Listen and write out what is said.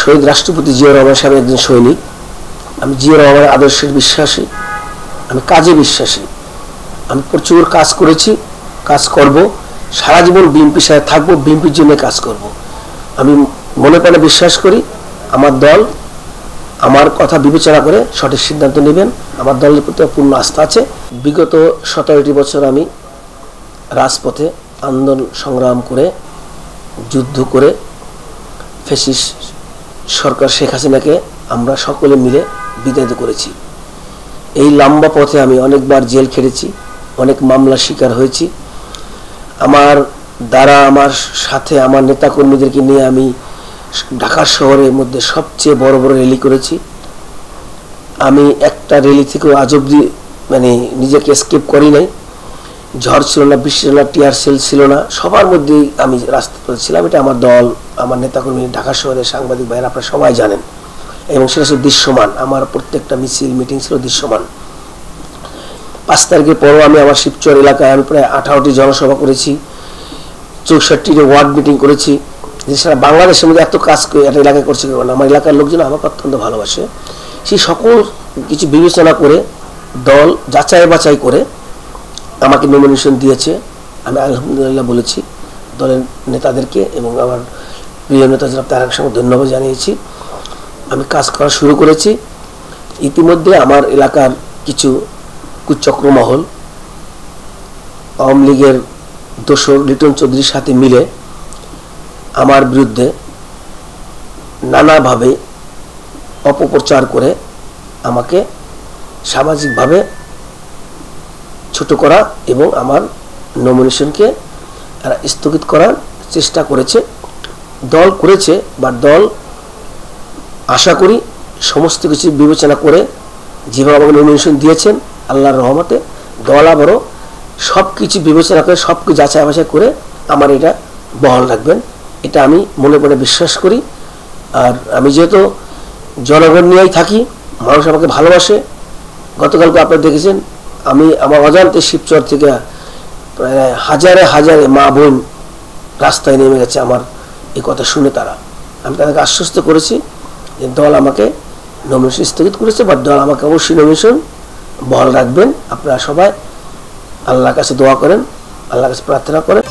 শহীদ রাষ্ট্রপতি জিয়া রহমান সাহেবের একজন সৈনিক। আমি জিয়া রহমানের আদর্শের বিশ্বাসী, আমি কাজে বিশ্বাসী। আমি প্রচুর কাজ করেছি, কাজ করব, সারা জীবন বিএনপির সাথে থাকবো, বিএনপির জন্য কাজ করব। আমি মনে প্রাণে বিশ্বাস করি আমার দল আমার কথা বিবেচনা করে সঠিক সিদ্ধান্ত নেবেন। আমার দলের প্রতি পূর্ণ আস্থা আছে। বিগত 17টি বছর আমি রাজপথে আন্দোলন সংগ্রাম করে, যুদ্ধ করে ফ্যাসিস্ট সরকার শেখ হাসিনাকে আমরা সকলে মিলে বিতাড়িত করেছি। এই লম্বা পথে আমি অনেকবার জেল খেটেছি, অনেক মামলার শিকার হয়েছি। আমার দ্বারা আমার সাথে আমার নেতাকর্মীদেরকে নিয়ে আমি ঢাকা শহরের মধ্যে সবচেয়ে বড় বড় র্যালি করেছি। আমি একটা র্যালি থেকেও আজ অবধি মানে নিজেকে এসকেপ করি নাই। ঝড় ছিল না, বৃষ্টি ছিল না, টিয়ার সেল ছিল না, সবার মধ্যেই আমি রাস্তায় ছিলাম। এটা আমার দল, আমার নেতাকর্মী, ঢাকা শহরের সাংবাদিক ভাইয়েরা আপনারা সবাই জানেন, এবং সেটা ছিল দৃশ্যমান। আমার প্রত্যেকটা মিছিল মিটিং ছিল দৃশ্যমান। 5 তারিখের পরও আমি আমার শিবচর এলাকায় আমি প্রায় 18টি জনসভা করেছি, 64টি ওয়ার্ড মিটিং করেছি। সারা বাংলাদেশের মধ্যে এত কাজ একটা এলাকায় করছে না। আমার এলাকার লোকজন আমাকে অত্যন্ত ভালোবাসে। সেই সকল কিছু বিবেচনা করে দল যাচাই বাছাই করে আমাকে নমিনেশন দিয়েছে। আমি আলহামদুলিল্লাহ বলেছি দলের নেতাদেরকে এবং আমার প্রিয় নেতা জনাব তারেক রহমানকে ধন্যবাদ জানিয়েছি। আমি কাজ করা শুরু করেছি। ইতিমধ্যে আমার এলাকার কিছু কুচক্রমহল আওয়ামী লীগের দোসর লিটন চৌধুরীর সাথে মিলে আমার বিরুদ্ধে নানাভাবে অপপ্রচার করে আমাকে সামাজিকভাবে ছোট করা এবং আমার নমিনেশনকে স্থগিত করার চেষ্টা করেছে। দল করেছে বা দল আশা করি সমস্ত কিছু বিবেচনা করে যেভাবে আমাকে নমিনেশন দিয়েছেন আল্লাহর রহমতে দল আবারও সব কিছু বিবেচনা করে সব কিছু যাচাই বাছাই করে আমার এটা বহাল রাখবেন, এটা আমি মনে মনে বিশ্বাস করি। আর আমি যেহেতু জনগণ নিয়েই থাকি, মানুষ আমাকে ভালোবাসে। গতকালকে আপনারা দেখেছেন আমি আমার অজান্তে শিবচর থেকে প্রায় হাজারে হাজারে মা বোন রাস্তায় নেমে গেছে আমার এই কথা শুনে। আমি তাদেরকে আশ্বস্ত করেছি যে দল আমাকে নমিনেশন স্থগিত করেছে, বা দল আমাকে অবশ্যই নমিনেশন বহাল রাখবেন। আপনারা সবাই আল্লাহর কাছে দোয়া করেন, আল্লাহর কাছে প্রার্থনা করেন।